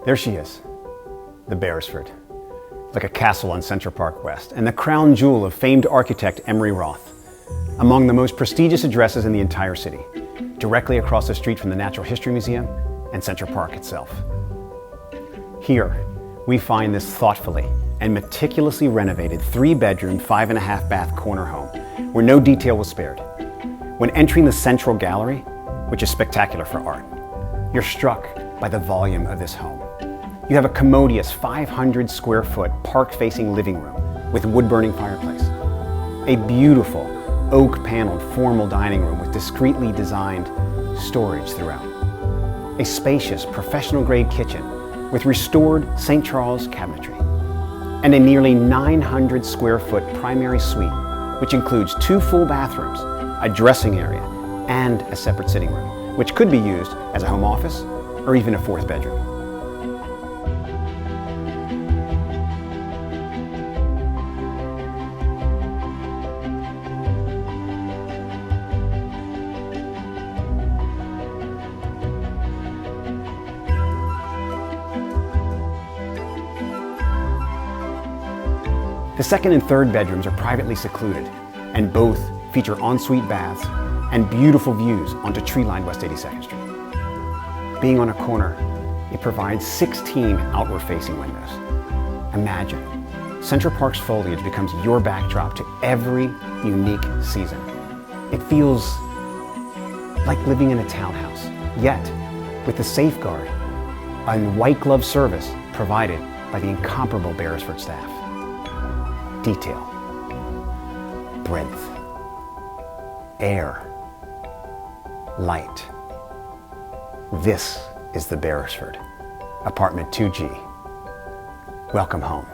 There she is, the Beresford, like a castle on Central Park West, and the crown jewel of famed architect Emery Roth, among the most prestigious addresses in the entire city, directly across the street from the Natural History Museum and Central Park itself. Here, we find this thoughtfully and meticulously renovated 3-bedroom, 5.5-bath corner home where no detail was spared. When entering the central gallery, which is spectacular for art, you're struck by the volume of this home. You have a commodious 500 square foot park-facing living room with wood-burning fireplace, a beautiful oak-paneled formal dining room with discreetly designed storage throughout, a spacious professional-grade kitchen with restored St. Charles cabinetry, and a nearly 900 square foot primary suite, which includes 2 full bathrooms, a dressing area, and a separate sitting room, which could be used as a home office or even a 4th bedroom. The 2nd and 3rd bedrooms are privately secluded, and both feature ensuite baths and beautiful views onto tree-lined West 82nd Street. Being on a corner, it provides 16 outward-facing windows. Imagine, Central Park's foliage becomes your backdrop to every unique season. It feels like living in a townhouse, yet with the safeguard and white glove service provided by the incomparable Beresford staff. Detail, breadth, air, light. This is the Beresford, apartment 2G. Welcome home.